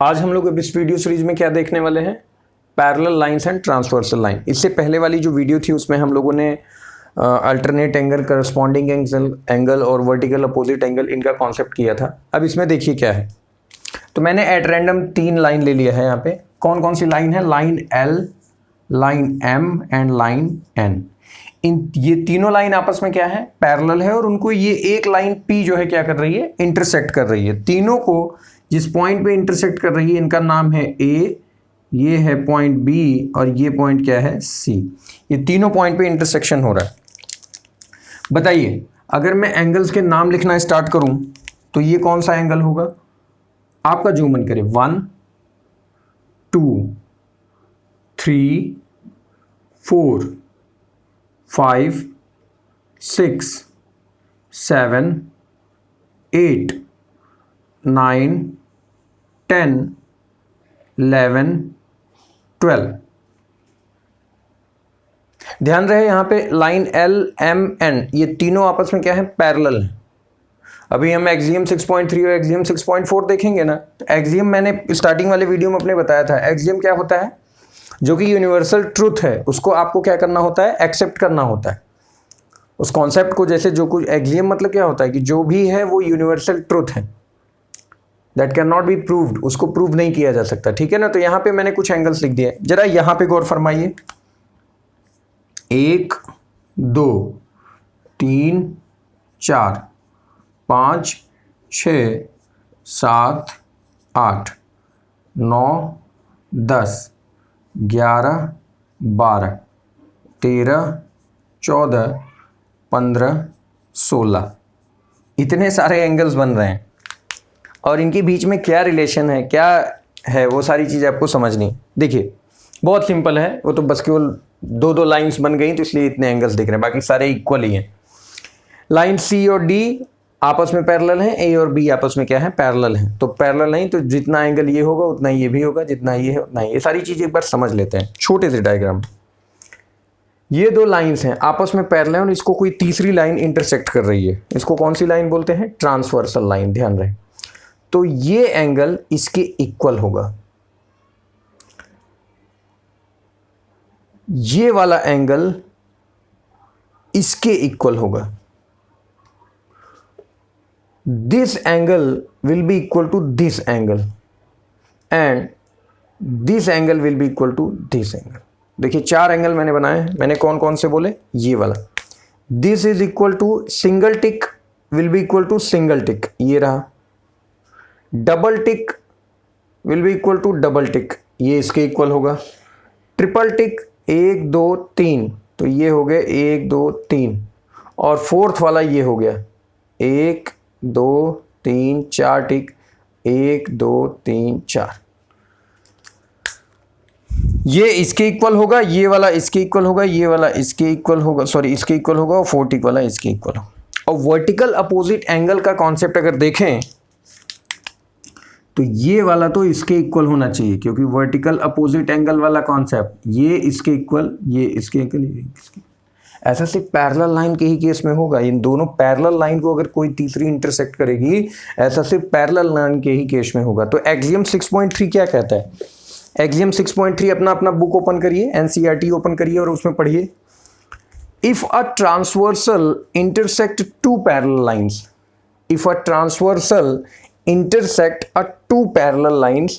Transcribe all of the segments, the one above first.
आज हम लोग इस वीडियो सीरीज में क्या देखने वाले हैं, parallel lines and transversal line. इससे पहले वाली जो वीडियो थी उसमें हम लोगों ने अल्टरनेट एंगल, करस्पॉन्डिंग एंगल और वर्टिकल अपोजिट एंगल, इनका कॉन्सेप्ट किया था। अब इसमें देखिए क्या है, तो मैंने एट रैंडम 3 लाइन ले लिया है। यहाँ पे कौन कौन सी लाइन है, line L, line M and line N। ये तीनों लाइन आपस में क्या है, पैरेलल है और उनको ये एक लाइन P जो है क्या कर रही है, इंटरसेक्ट कर रही है। तीनों को जिस पॉइंट पे इंटरसेक्ट कर रही है इनका नाम है A, ये है पॉइंट B और ये पॉइंट क्या है, C। ये तीनों पॉइंट पे इंटरसेक्शन हो रहा है। बताइए अगर मैं एंगल्स के नाम लिखना स्टार्ट करूं तो ये कौन सा एंगल होगा, आपका जो मन करे। 1 2 3 4 5 6 7 8 9 10 11 12। ध्यान रहे यहां पे लाइन L, M, N ये तीनों आपस में क्या है, पैरेलल है। अभी हम एक्सियम 6.3 और एक्सियम 6.4 देखेंगे ना। तो एक्सियम मैंने स्टार्टिंग वाले वीडियो में अपने बताया था, एक्सियम क्या होता है, जो कि यूनिवर्सल ट्रूथ है, उसको आपको क्या करना होता है, एक्सेप्ट करना होता है उस कॉन्सेप्ट को। जैसे जो कुछ एक्सियम मतलब क्या होता है कि जो भी है वो यूनिवर्सल ट्रूथ है, that can not be proved, उसको प्रूव नहीं किया जा सकता, ठीक है ना। तो यहाँ पे मैंने कुछ एंगल्स लिख दिए, जरा यहाँ पे गौर फरमाइए। 1 2 3 4 5 6 7 8 9 10 11 12 13 14 15 16 इतने सारे एंगल्स बन रहे हैं और इनके बीच में क्या रिलेशन है, क्या है, वो सारी चीज़ आपको समझनी। देखिए बहुत सिंपल है, वो तो बस केवल 2 लाइंस बन गई तो इसलिए इतने एंगल्स दिख रहे हैं, बाकी सारे इक्वल ही हैं। लाइन C और D आपस में पैरेलल हैं, A और B आपस में क्या है, पैरेलल हैं। तो पैरेलल नहीं तो जितना एंगल ये होगा उतना ये भी होगा, जितना ये है उतना ये सारी चीज़ें एक बार समझ लेते हैं छोटे से डायग्राम। ये 2 लाइंस हैं आपस में पैरेलल हैं और इसको कोई तीसरी लाइन इंटरसेक्ट कर रही है, इसको कौन सी लाइन बोलते हैं, ट्रांसवर्सल लाइन। ध्यान रहे, तो ये एंगल इसके इक्वल होगा, ये वाला एंगल इसके इक्वल होगा। This angle will be equal to this angle and this angle will be equal to this angle. देखिए 4 एंगल मैंने बनाए हैं, मैंने कौन कौन से बोले, ये वाला। This is equal to single tick will be equal to single tick, ये रहा। Double tick will be equal to double tick, ये इसके इक्वल होगा। ट्रिपल टिक 1 2 3, तो ये हो गए 1 2 3 और फोर्थ वाला ये हो गया 1 2 3 4 टिक 1 2 3 4। ये इसके इक्वल होगा, ये वाला इसके इक्वल होगा, ये वाला इसके इक्वल होगा, सॉरी इसके इक्वल होगा और 4 टिक वाला इसके इक्वल होगा। और वर्टिकल अपोजिट एंगल का कॉन्सेप्ट अगर देखें तो ये वाला तो इसके इक्वल होना चाहिए, क्योंकि वर्टिकल अपोजिट एंगल वाला कॉन्सेप्ट ये इसके इक्वल, ये इसके इक्वल, ये इसके। ऐसा सिर्फ पैरेलल लाइन के ही केस में होगा। इन दोनों पैरेलल लाइन को अगर कोई तीसरी इंटरसेक्ट करेगी, ऐसा सिर्फ पैरेलल लाइन के ही केस में होगा। तो एक्सियम 6.3 क्या कहता है, एक्सियम 6.3 अपना बुक ओपन करिए, NCERT ओपन करिए और उसमें पढ़िए। If a transversal intersect 2 parallel lines, if a transversal intersect a 2 parallel lines,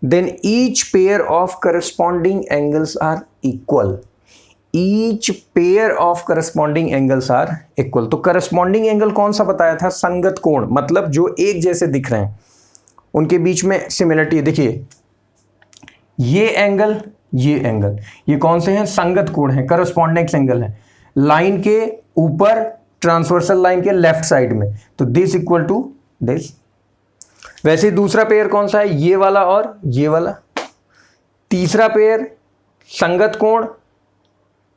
then each pair of corresponding angles are equal. Each pair of corresponding angles are equal. तो corresponding angle कौन सा बताया था, संगत कोण, मतलब जो एक जैसे दिख रहे हैं उनके बीच में सिमिलरिटी। देखिए ये एंगल, ये कौन से हैं, संगत कोण है, करस्पॉन्डेंस एंगल है लाइन के ऊपर, ट्रांसवर्सल लाइन के लेफ्ट साइड में। तो दिस इक्वल टू दिस। वैसे दूसरा पेयर कौन सा है, ये वाला और ये वाला। तीसरा पेयर संगत कोण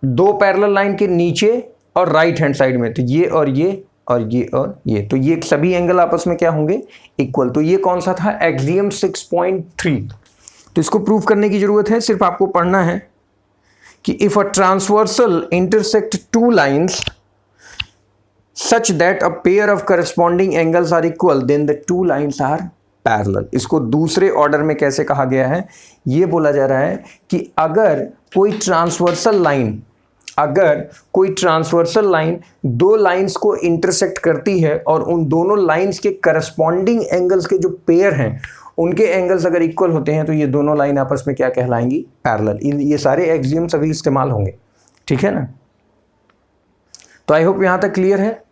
2 पैरेलल लाइन के नीचे और राइट हैंड साइड में, तो ये और ये और ये और ये, तो ये सभी एंगल आपस में क्या होंगे, इक्वल। तो ये कौन सा था, एक्सियम 6.3। तो इसको प्रूव करने की जरूरत है, सिर्फ आपको पढ़ना है कि if a transversal intersect 2 lines such that a pair of corresponding angles are equal, then the two lines are parallel. इसको दूसरे ऑर्डर में कैसे कहा गया है, ये बोला जा रहा है कि अगर कोई ट्रांसवर्सल लाइन दो लाइंस को इंटरसेक्ट करती है और उन दोनों लाइंस के करस्पॉन्डिंग एंगल्स के जो पेयर हैं उनके एंगल्स अगर इक्वल होते हैं तो ये दोनों लाइन आपस में क्या कहलाएंगी, पैरेलल। ये सारे एक्सियम्स अभी इस्तेमाल होंगे, ठीक है ना। तो आई होप यहां तक क्लियर है।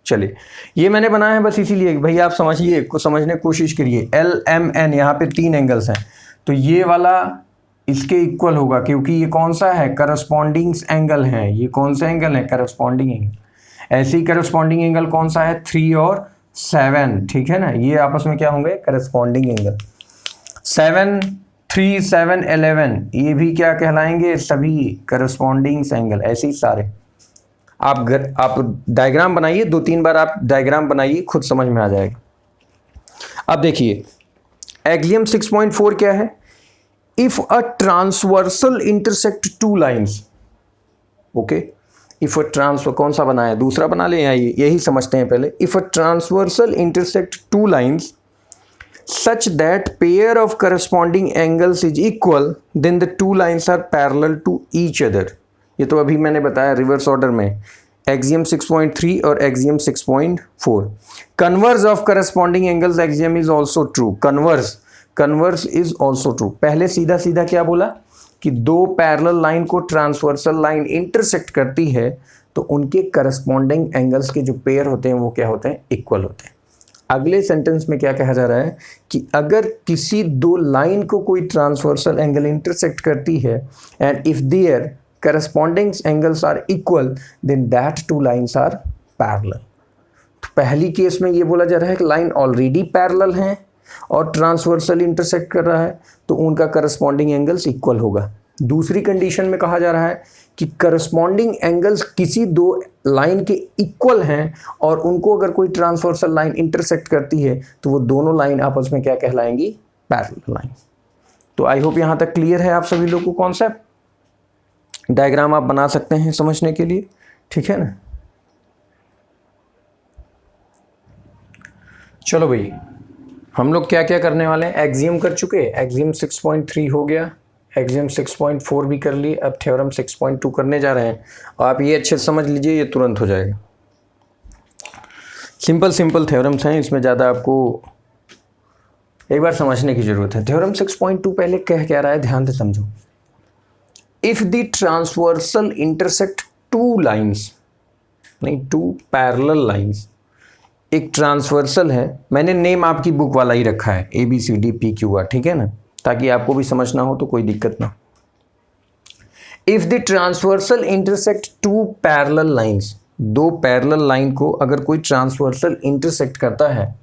चलिए, ये मैंने बनाया है बस इसीलिए भाई आप समझिए, को समझने की कोशिश करिए। LMN यहाँ पे 3 एंगल्स हैं, तो ये वाला इसके इक्वल होगा क्योंकि ये कौन सा है, करस्पॉन्डिंग एंगल है। ये कौन सा एंगल है, करस्पॉन्डिंग एंगल। ऐसे ही करस्पॉन्डिंग एंगल कौन सा है, 3 और 7, ठीक है ना। ये आपस में क्या होंगे, करस्पॉन्डिंग एंगल। 7, 3, 7, 11 ये भी क्या कहलाएंगे, सभी करस्पॉन्डिंग एंगल। ऐसे ही सारे आप डायग्राम बनाइए, 2-3 बार आप डायग्राम बनाइए, खुद समझ में आ जाएगा। अब देखिए एक्सियम 6.4 क्या है, if a transversal intersect 2 lines, okay. If a transfer कौन सा बनाया, दूसरा बना लें या यही समझते हैं पहले। If a transversal intersect 2 lines such that pair of corresponding angles is equal, then the 2 lines are parallel to each other। ये तो अभी मैंने बताया रिवर्स ऑर्डर में, एक्सियम 6.3 और axiom 6.4। Converse of corresponding angles axiom is also true. Converse is also true. पहले सीधा सीधा क्या बोला कि दो पैरेलल लाइन को ट्रांसवर्सल लाइन इंटरसेक्ट करती है तो उनके करस्पॉन्डिंग एंगल्स के जो पेयर होते हैं वो क्या होते हैं, इक्वल होते हैं। अगले सेंटेंस में क्या कहा जा रहा है कि अगर किसी दो लाइन को कोई ट्रांसवर्सल एंगल इंटरसेक्ट करती है and if there corresponding angles are equal then that 2 lines are parallel. तो पहली केस में ये बोला जा रहा है कि लाइन ऑलरेडी पैरेलल है और ट्रांसवर्सल इंटरसेक्ट कर रहा है तो उनका करस्पॉन्डिंग एंगल्स इक्वल होगा। दूसरी कंडीशन में कहा जा रहा है कि करस्पॉन्डिंग एंगल्स किसी दो लाइन के इक्वल हैं और उनको अगर कोई ट्रांसवर्सल लाइन इंटरसेक्ट करती है तो वो दोनों लाइन आपस में क्या कहलाएंगी, पैरेलल लाइन। तो आई होप यहां तक क्लियर है आप सभी लोगों को कॉन्सेप्ट। डायग्राम आप बना सकते हैं समझने के लिए, ठीक है ना। चलो भाई, हम लोग क्या क्या करने वाले हैं, एक्सियम कर चुके, एक्सियम 6.3 हो गया, एक्सियम 6.4 भी कर लिए, अब थ्योरम 6.2 करने जा रहे हैं। और आप ये अच्छे से समझ लीजिए, ये तुरंत हो जाएगा। सिंपल थ्योरम्स हैं, इसमें ज़्यादा आपको एक बार समझने की ज़रूरत है। थ्योरम 6.2 पहले कह रहा है, ध्यान से समझो। If the transversal intersect 2 lines, नहीं 2 पैरेलल लाइन्स, एक ट्रांसवर्सल है, मैंने नेम आपकी बुक वाला ही रखा है ABCDPQR, ठीक है ना, ताकि आपको भी समझना हो तो कोई दिक्कत ना। If the transversal intersect 2 parallel lines, 2 parallel line को अगर कोई ट्रांसवर्सल इंटरसेक्ट करता है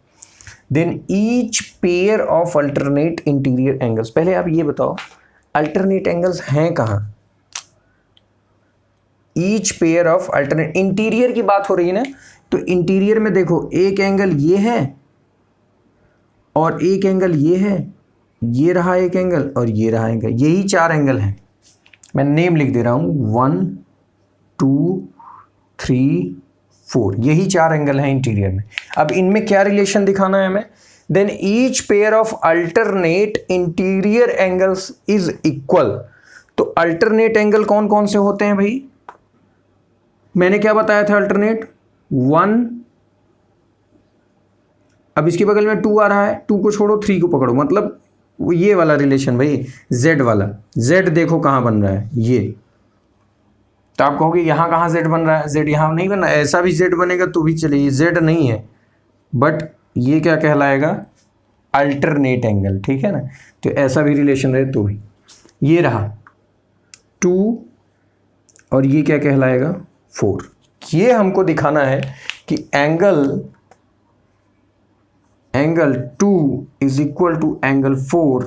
then each pair of alternate interior angles. पहले आप ये बताओ अल्टरनेट एंगल्स हैं कहाँ, each pair of alternate, interior की बात हो रही है ना, तो इंटीरियर में देखो एक एंगल ये है और एक एंगल ये है, ये रहा एक एंगल और ये रहा एंगल, यही 4 एंगल हैं। मैं नेम लिख दे रहा हूं, 1, 2, 3, 4, यही 4 एंगल हैं इंटीरियर में। अब इनमें क्या रिलेशन दिखाना है हमें, then each pair of alternate interior angles is equal. तो अल्टरनेट एंगल कौन कौन से होते हैं भाई, मैंने क्या बताया था, अल्टरनेट 1, अब इसके बगल में 2 आ रहा है, 2 को छोड़ो 3 को पकड़ो, मतलब ये वाला रिलेशन भाई, Z वाला। Z देखो कहाँ बन रहा है, ये। तो आप कहोगे यहाँ कहाँ Z बन रहा है, Z यहाँ नहीं बन रहा है, ऐसा भी Z बनेगा तो भी चलिए, Z नहीं है, बट ये क्या कहलाएगा, अल्टरनेट एंगल, ठीक है ना। तो ऐसा भी रिलेशन रहे तो भी, ये रहा 2 और ये क्या कहलाएगा, 4। ये हमको दिखाना है कि angle 2 is equal to angle 4,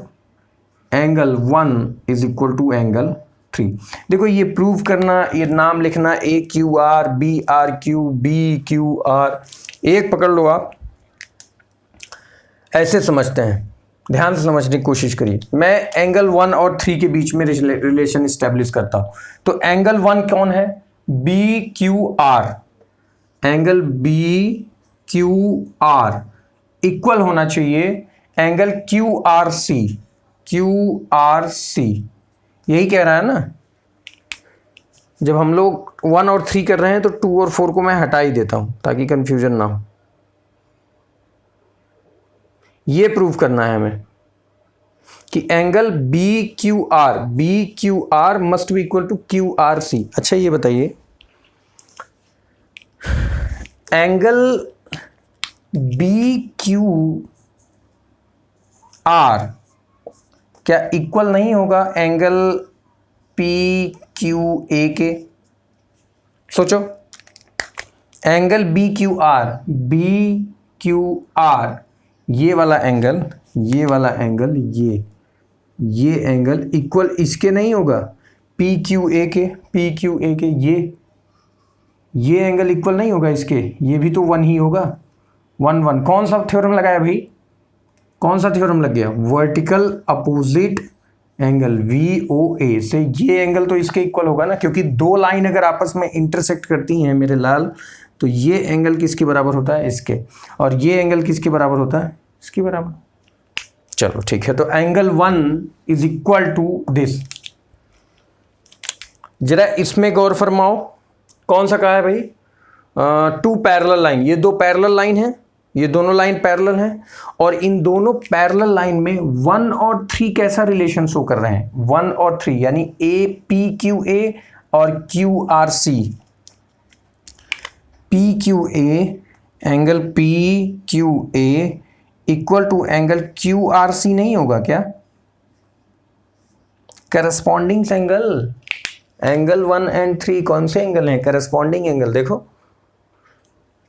angle 1 is equal to angle 3। देखो ये प्रूव करना, ये नाम लिखना AQR, BRQ, BQR, एक पकड़ लो आप, ऐसे समझते हैं, ध्यान से समझने की कोशिश करिए। मैं एंगल 1 और 3 के बीच में रिलेशन इस्टेब्लिश करता हूं। तो एंगल 1 कौन है, BQR, एंगल BQR इक्वल होना चाहिए एंगल QRC। QRC यही कह रहा है ना। जब हम लोग 1 और 3 कर रहे हैं तो 2 और 4 को मैं हटा ही देता हूं ताकि कंफ्यूजन ना हो। ये प्रूव करना है हमें कि angle BQR must be equal to QRC। अच्छा ये बताइए, एंगल BQR क्या इक्वल नहीं होगा एंगल PQA के? सोचो, एंगल BQR ये वाला एंगल, ये एंगल इक्वल इसके नहीं होगा PQA के। ये एंगल इक्वल नहीं होगा इसके, ये भी तो 1 ही होगा। 1 कौन सा थ्योरम लगाया भाई? कौन सा थ्योरम लग गया? वर्टिकल अपोजिट एंगल VOA से ये एंगल तो इसके इक्वल होगा ना, क्योंकि दो लाइन अगर आपस में इंटरसेक्ट करती हैं मेरे लाल, तो ये एंगल किसके बराबर होता है? इसके। और ये एंगल किसके बराबर होता है? इसके बराबर। चलो ठीक है, तो angle 1 is equal to this. जरा इसमें गौर फरमाओ, कौन सा कहा है भाई? 2 पैरेलल लाइन। ये 2 पैरेलल लाइन है, ये दोनों लाइन पैरेलल हैं, और इन दोनों पैरेलल लाइन में 1 और 3 कैसा रिलेशन शो कर रहे हैं? 1 और 3 यानी APQA और QRC। PQA angle PQA equal to angle QRC नहीं होगा क्या? करस्पॉन्डिंग एंगल, एंगल 1 एंड 3 कौन से एंगल हैं? Corresponding angle. देखो,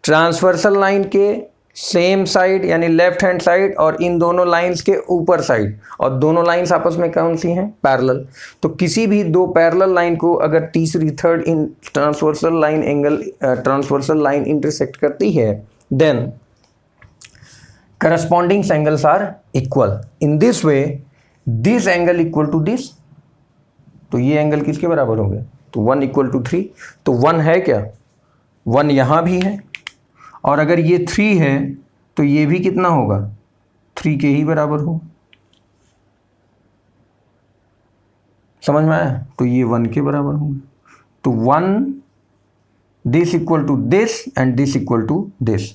ट्रांसवर्सल लाइन के सेम साइड यानी लेफ्ट हैंड साइड, और इन दोनों लाइंस के ऊपर साइड, और दोनों लाइंस आपस में कौन सी हैं? पैरेलल। तो किसी भी 2 पैरेलल लाइन को अगर third in transversal line intersect करती है, then corresponding angles are equal. In this way, this angle equal to this. तो ये एंगल किसके बराबर हो गया? तो 1 इक्वल टू 3। तो 1 है क्या? 1 यहां भी है, और अगर ये 3 है तो ये भी कितना होगा? 3 के ही बराबर हो। समझ में आया? तो ये 1 के बराबर होंगे। तो 1 this equal to this and this equal to this.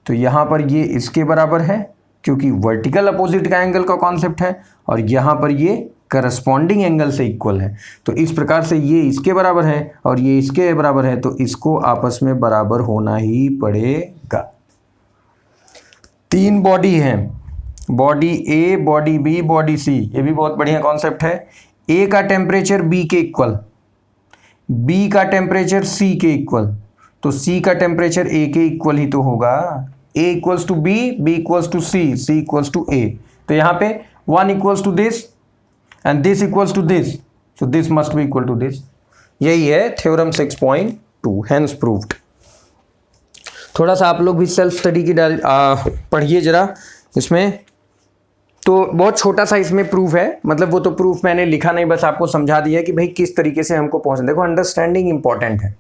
तो यहां पर ये इसके बराबर है क्योंकि वर्टिकल अपोजिट का एंगल का कॉन्सेप्ट है, और यहां पर ये करस्पॉन्डिंग एंगल से इक्वल है। तो इस प्रकार से ये इसके बराबर है और ये इसके बराबर है, तो इसको आपस में बराबर होना ही पड़ेगा। 3 बॉडी हैं, body A, body B, body C। ये भी बहुत बढ़िया कॉन्सेप्ट है। A का टेम्परेचर B के इक्वल, B का टेम्परेचर C के इक्वल, तो C का टेम्परेचर A के इक्वल ही तो होगा। A equals to B, B equals to C, C equals to A। तो यहाँ पे 1 equals to this and this equals to this, so this must be equal to this. यही है थ्योरम 6.2, हेंस प्रूव्ड। थोड़ा सा आप लोग भी सेल्फ स्टडी की पढ़िए जरा इसमें। तो बहुत छोटा सा इसमें प्रूफ है, मतलब वो तो प्रूफ मैंने लिखा नहीं, बस आपको समझा दिया कि भाई किस तरीके से हमको पहुंचना। देखो, अंडरस्टैंडिंग इंपॉर्टेंट है।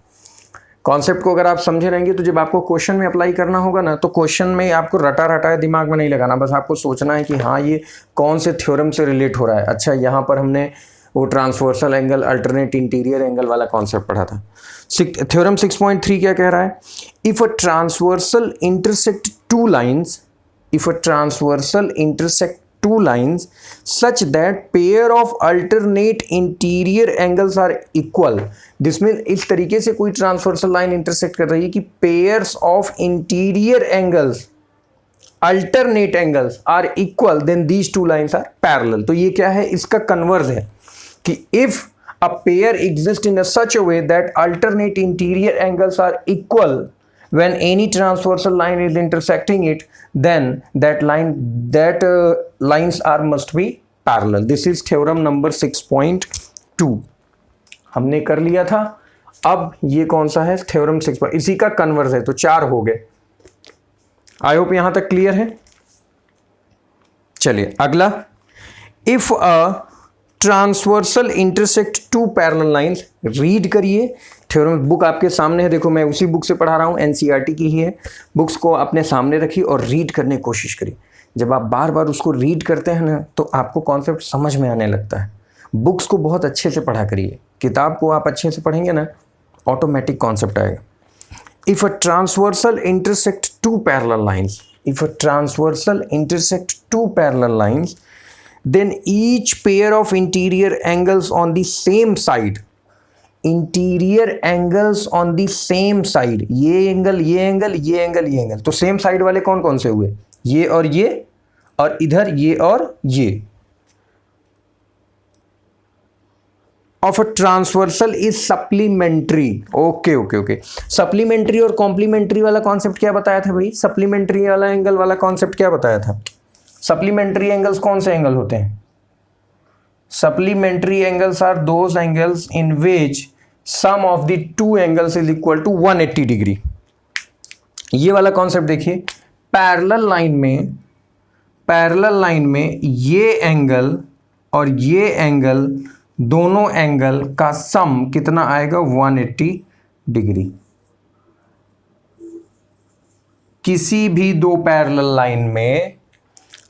कॉन्सेप्ट को अगर आप समझे रहेंगे तो जब आपको क्वेश्चन में अप्लाई करना होगा ना, तो क्वेश्चन में आपको रटा रटा दिमाग में नहीं लगाना, बस आपको सोचना है कि हाँ ये कौन से थ्योरम से रिलेट हो रहा है। अच्छा, यहाँ पर हमने वो transversal angle, alternate interior angle वाला कॉन्सेप्ट पढ़ा था। थ्योरम 6.3 क्या कह रहा है? If a transversal intersect two lines such that pair of alternate interior angles are equal। जिसमें इस तरीके से कोई ट्रांसवर्सल लाइन इंटरसेक्ट कर रही है कि pairs of interior angles, alternate angles are equal, then these two lines are parallel। तो ये क्या है? इसका कन्वर्स है कि if a pair exists in a such a way that alternate interior angles are equal when any transversal line is intersecting it, then that lines are must be parallel। This is theorem number 6.2। हमने कर लिया था। अब ये कौन सा है? Theorem 6, इसी का कन्वर्स है, तो 4 हो गए। आई होप यहां तक क्लियर है। चलिए अगला, if a transversal intersect 2 parallel lines, read करिए थ्योरम बुक आपके सामने है, देखो मैं उसी बुक से पढ़ा रहा हूँ, एनसीईआरटी की ही है। बुक्स को अपने सामने रखिए और रीड करने की कोशिश करिए। जब आप बार बार उसको रीड करते हैं ना तो आपको कॉन्सेप्ट समझ में आने लगता है। बुक्स को बहुत अच्छे से पढ़ा करिए, किताब को आप अच्छे से पढ़ेंगे ना ऑटोमेटिक कॉन्सेप्ट आएगा। If a transversal intersect two parallel lines, if a transversal intersect two parallel lines, then each pair of interior angles on the same side, interior angles on the same side, ये angle ये angle ये angle ये angle, तो same side वाले कौन कौन से हुए, ये और इधर ये और ये, of a transversal is supplementary. Okay okay okay, supplementary और कॉम्प्लीमेंट्री वाला कॉन्सेप्ट क्या बताया था भाई, सप्लीमेंट्री वाला एंगल वाला कॉन्सेप्ट क्या बताया था। सप्लीमेंट्री एंगल्स कौन से एंगल होते हैं, supplementary angles are those angles in which sum of the two angles is equal to 180 degree. ये वाला कॉन्सेप्ट देखिए, पैरेलल लाइन में ये एंगल और ये एंगल, दोनों एंगल का सम कितना आएगा 180 डिग्री। किसी भी दो पैरेलल लाइन में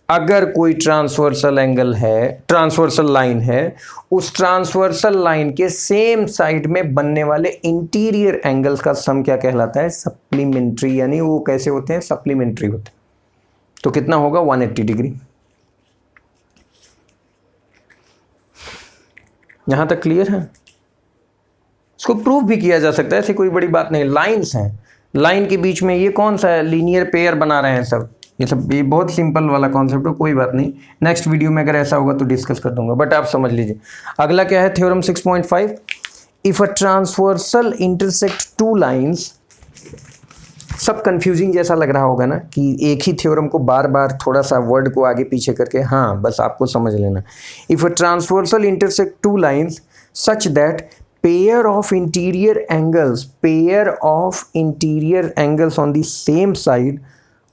अगर कोई ट्रांसवर्सल लाइन है, उस ट्रांसवर्सल लाइन के सेम साइड में बनने वाले इंटीरियर एंगल्स का सम क्या कहलाता है, सप्लीमेंट्री, यानी वो कैसे होते हैं, सप्लीमेंट्री होते हैं। तो कितना होगा 180 डिग्री। यहां तक क्लियर है। इसको प्रूव भी किया जा सकता है, ऐसी कोई बड़ी बात नहीं। लाइंस हैं, लाइन के बीच में ये कौन सा है, लीनियर पेयर बना रहे हैं सब, ये बहुत सिंपल वाला कॉन्सेप्ट है, कोई बात नहीं, नेक्स्ट वीडियो में अगर ऐसा होगा तो डिस्कस कर दूंगा, बट आप समझ लीजिए। अगला क्या है, theorem 6.5, if a transversal intersect two lines. सब कंफ्यूजिंग जैसा लग रहा होगा ना कि एक ही थ्योरम को बार बार थोड़ा सा वर्ड को आगे पीछे करके, हाँ बस आपको समझ लेना। If a transversal intersect two lines such that pair of interior angles on the same side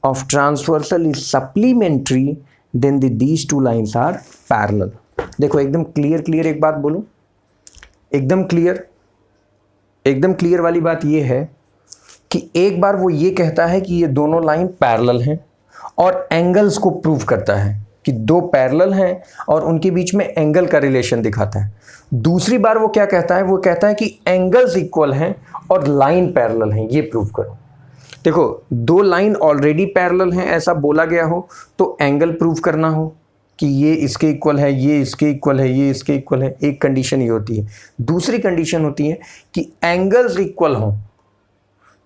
of transversal is supplementary, then these two lines are parallel। देखो एकदम क्लियर एक बात बोलूं, एकदम क्लियर वाली बात ये है कि एक बार वो ये कहता है कि ये दोनों लाइन पैरेलल हैं और एंगल्स को प्रूव करता है कि दो पैरेलल हैं और उनके बीच में एंगल का रिलेशन दिखाता है। दूसरी बार वो क्या कहता है, वो कहता है कि एंगल्स इक्वल हैं और लाइन पैरेलल हैं, ये प्रूव करो। देखो दो लाइन ऑलरेडी पैरेलल हैं ऐसा बोला गया हो तो एंगल प्रूव करना हो कि ये इसके इक्वल है, ये इसके इक्वल है, ये इसके इक्वल है, एक कंडीशन ये होती है। दूसरी कंडीशन होती है कि एंगल्स इक्वल हों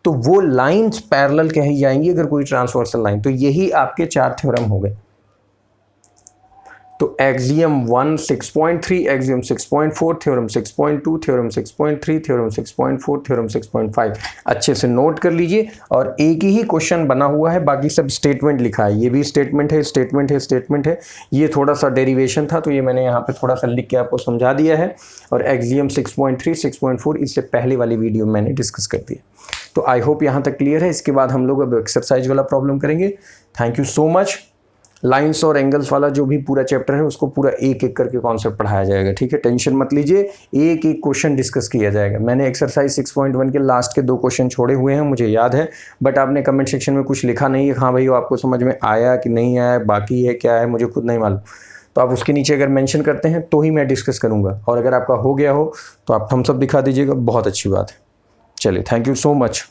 तो वो लाइंस पैरेलल कही जाएंगी अगर कोई ट्रांसवर्सल लाइन। तो यही आपके 4 थ्योरम हो गए। तो axiom 1 6.3, axiom 6.4, theorem 6.2, theorem 6.3, theorem 6.4, theorem 6.5 अच्छे से नोट कर लीजिए। और एक ही क्वेश्चन बना हुआ है, बाकी सब स्टेटमेंट लिखा है। ये भी स्टेटमेंट है, ये थोड़ा सा डेरिवेशन था तो ये मैंने यहाँ पे थोड़ा सा लिख के आपको समझा दिया है। और एक्सियम 6.3, 6.4 इससे पहले वाली वीडियो में मैंने डिस्कस कर दिया। तो आई होप यहाँ तक क्लियर है। इसके बाद हम लोग अब एक्सरसाइज वाला प्रॉब्लम करेंगे। Thank you so much. Lines और एंगल्स वाला जो भी पूरा चैप्टर है उसको पूरा एक एक करके कॉन्सेप्ट पढ़ाया जाएगा, ठीक है, टेंशन मत लीजिए, एक एक क्वेश्चन डिस्कस किया जाएगा। मैंने एक्सरसाइज 6.1 के लास्ट के 2 क्वेश्चन छोड़े हुए हैं, मुझे याद है, बट आपने कमेंट सेक्शन में कुछ लिखा नहीं है, हाँ भाई आपको समझ में आया कि नहीं आया, बाकी है क्या है, मुझे खुद नहीं मालूम। तो आप उसके नीचे अगर मेंशन करते हैं तो ही मैं डिस्कस करूँगा, और अगर आपका हो गया हो तो आप थम्स अप दिखा दीजिएगा, बहुत अच्छी बात है। चलिए, थैंक यू सो मच।